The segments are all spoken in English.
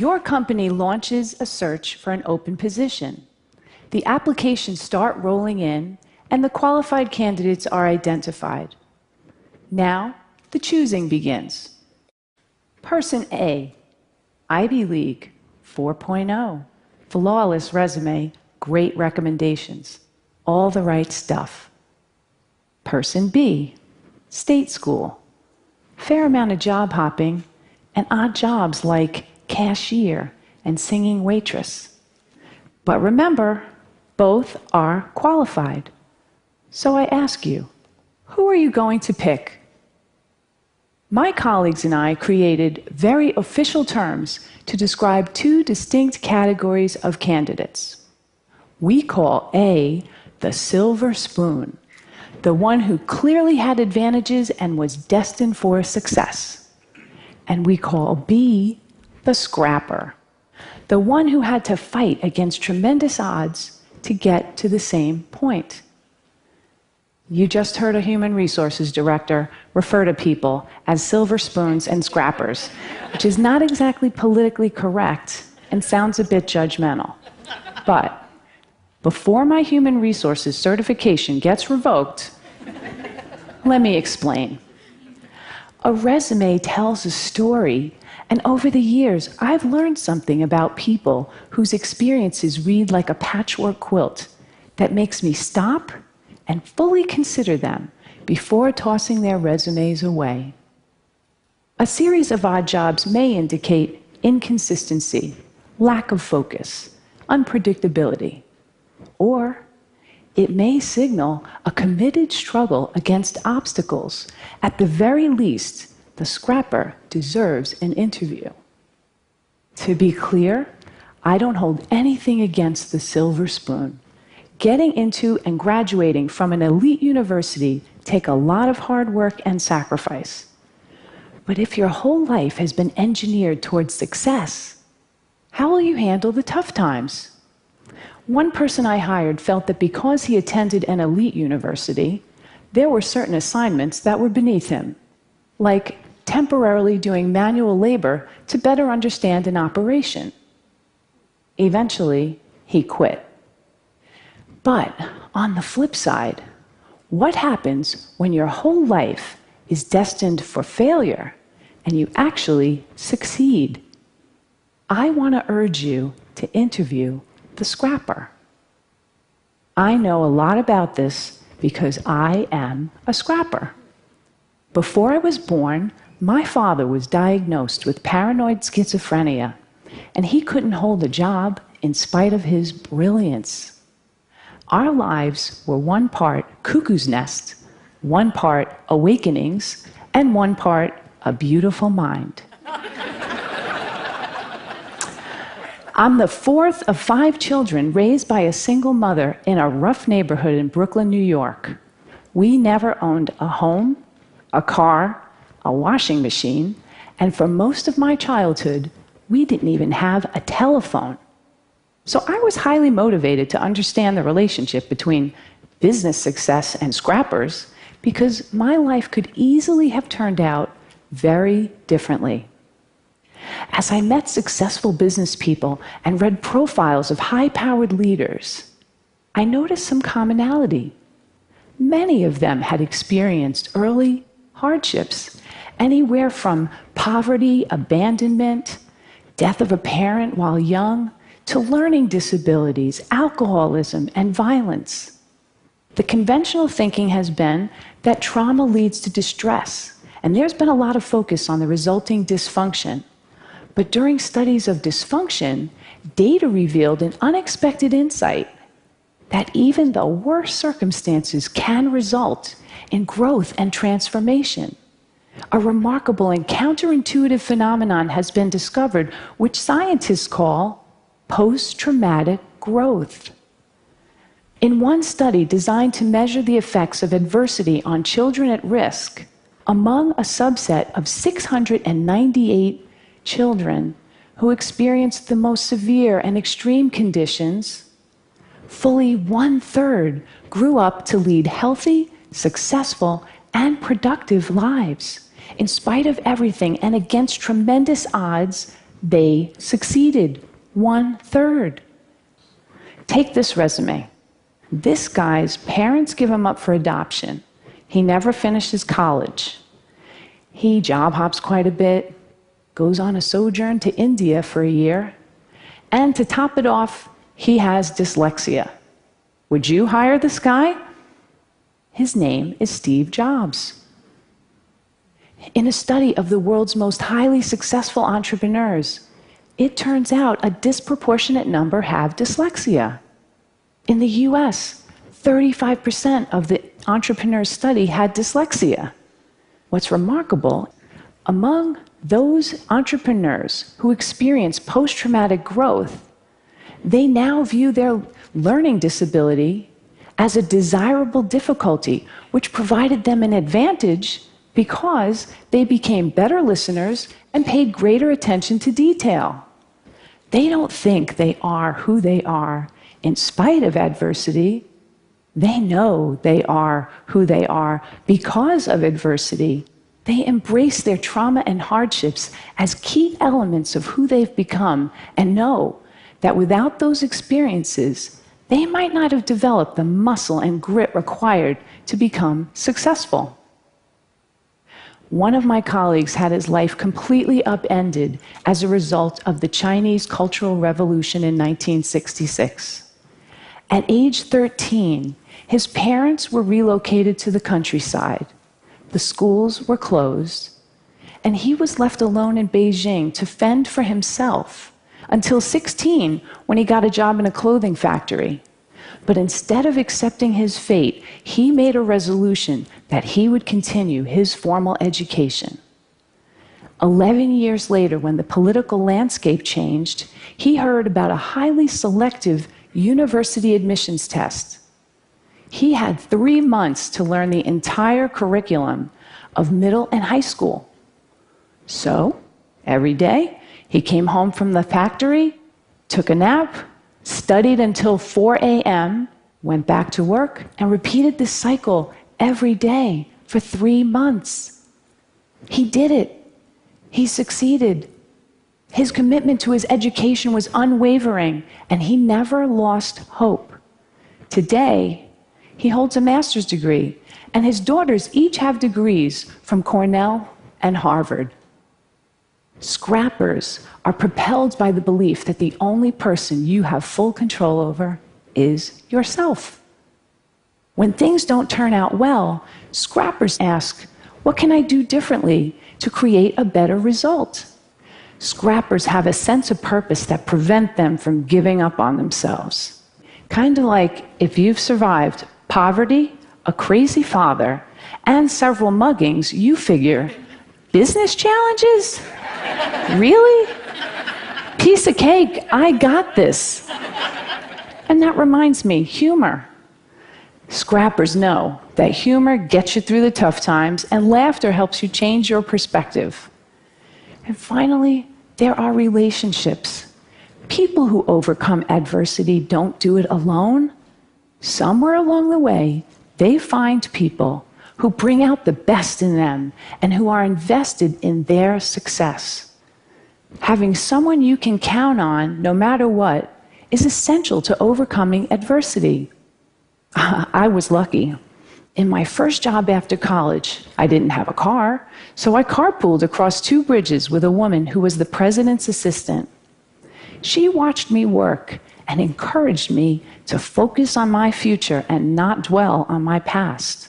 Your company launches a search for an open position. The applications start rolling in, and the qualified candidates are identified. Now, the choosing begins. Person A, Ivy League, 4.0, flawless resume, great recommendations, all the right stuff. Person B, state school, fair amount of job hopping, and odd jobs like cashier and singing waitress. But remember, both are qualified. So I ask you, who are you going to pick? My colleagues and I created very official terms to describe two distinct categories of candidates. We call A the silver spoon, the one who clearly had advantages and was destined for success. And we call B the scrapper, the one who had to fight against tremendous odds to get to the same point. You just heard a human resources director refer to people as silver spoons and scrappers, which is not exactly politically correct and sounds a bit judgmental. But before my human resources certification gets revoked, let me explain. A resume tells a story, and over the years, I've learned something about people whose experiences read like a patchwork quilt that makes me stop and fully consider them before tossing their resumes away. A series of odd jobs may indicate inconsistency, lack of focus, unpredictability, or it may signal a committed struggle against obstacles. At the very least, the scrapper deserves an interview. To be clear, I don't hold anything against the silver spoon. Getting into and graduating from an elite university take a lot of hard work and sacrifice. But if your whole life has been engineered towards success, how will you handle the tough times? One person I hired felt that because he attended an elite university, there were certain assignments that were beneath him, like temporarily doing manual labor to better understand an operation. Eventually, he quit. But on the flip side, what happens when your whole life is destined for failure and you actually succeed? I want to urge you to interview the scrapper. I know a lot about this because I am a scrapper. Before I was born, my father was diagnosed with paranoid schizophrenia, and he couldn't hold a job in spite of his brilliance. Our lives were one part cuckoo's nest, one part awakenings, and one part a beautiful mind. I'm the fourth of 5 children raised by a single mother in a rough neighborhood in Brooklyn, New York. We never owned a home, a car, a washing machine, and for most of my childhood, we didn't even have a telephone. So I was highly motivated to understand the relationship between business success and scrappers because my life could easily have turned out very differently. As I met successful business people and read profiles of high-powered leaders, I noticed some commonality. Many of them had experienced early hardships, anywhere from poverty, abandonment, death of a parent while young, to learning disabilities, alcoholism, and violence. The conventional thinking has been that trauma leads to distress, and there's been a lot of focus on the resulting dysfunction. But during studies of dysfunction, data revealed an unexpected insight that even the worst circumstances can result in growth and transformation. A remarkable and counterintuitive phenomenon has been discovered, which scientists call post-traumatic growth. In one study designed to measure the effects of adversity on children at risk, among a subset of 698 children who experienced the most severe and extreme conditions, fully 1/3 grew up to lead healthy, successful, and productive lives. In spite of everything and against tremendous odds, they succeeded 1/3. Take this resume. This guy's parents give him up for adoption. He never finishes college. He job hops quite a bit, goes on a sojourn to India for a year, and to top it off, he has dyslexia. Would you hire this guy? His name is Steve Jobs. In a study of the world's most highly successful entrepreneurs, it turns out a disproportionate number have dyslexia. In the US, 35% of the entrepreneurs studied had dyslexia. What's remarkable, among those entrepreneurs who experience post-traumatic growth, they now view their learning disability as a desirable difficulty, which provided them an advantage because they became better listeners and paid greater attention to detail. They don't think they are who they are in spite of adversity. They know they are who they are because of adversity. They embrace their trauma and hardships as key elements of who they've become and know that without those experiences, they might not have developed the muscle and grit required to become successful. One of my colleagues had his life completely upended as a result of the Chinese Cultural Revolution in 1966. At age 13, his parents were relocated to the countryside. The schools were closed, and he was left alone in Beijing to fend for himself until 16, when he got a job in a clothing factory. But instead of accepting his fate, he made a resolution that he would continue his formal education. 11 years later, when the political landscape changed, he heard about a highly selective university admissions test. He had 3 months to learn the entire curriculum of middle and high school. So, every day, he came home from the factory, took a nap, studied until 4 a.m., went back to work, and repeated this cycle every day for 3 months. He did it. He succeeded. His commitment to his education was unwavering, and he never lost hope. Today, he holds a master's degree, and his daughters each have degrees from Cornell and Harvard. Scrappers are propelled by the belief that the only person you have full control over is yourself. When things don't turn out well, scrappers ask, what can I do differently to create a better result? Scrappers have a sense of purpose that prevent them from giving up on themselves. Kind of like if you've survived poverty, a crazy father, and several muggings, you figure, business challenges? Really? Piece of cake, I got this. And that reminds me, humor. Scrappers know that humor gets you through the tough times, and laughter helps you change your perspective. And finally, there are relationships. People who overcome adversity don't do it alone. Somewhere along the way, they find people who bring out the best in them and who are invested in their success. Having someone you can count on, no matter what, is essential to overcoming adversity. I was lucky. In my first job after college, I didn't have a car, so I carpooled across 2 bridges with a woman who was the president's assistant. She watched me work and encouraged me to focus on my future and not dwell on my past.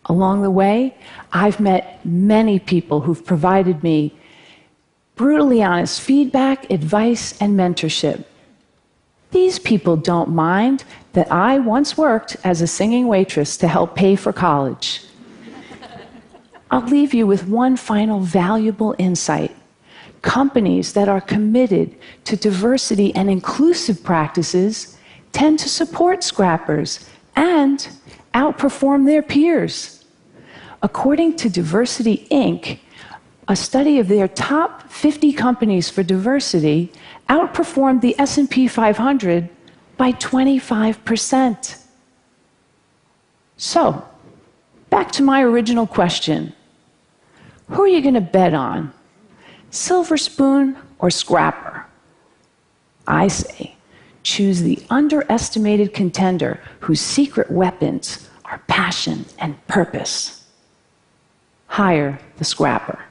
Along the way, I've met many people who've provided me brutally honest feedback, advice, and mentorship. These people don't mind that I once worked as a singing waitress to help pay for college. I'll leave you with one final valuable insight. Companies that are committed to diversity and inclusive practices tend to support scrappers and outperform their peers. According to Diversity Inc., a study of their top 50 companies for diversity outperformed the S&P 500 by 25%. So, back to my original question. Who are you going to bet on? silver spoon or scrapper? I say, choose the underestimated contender whose secret weapons are passion and purpose. Hire the scrapper.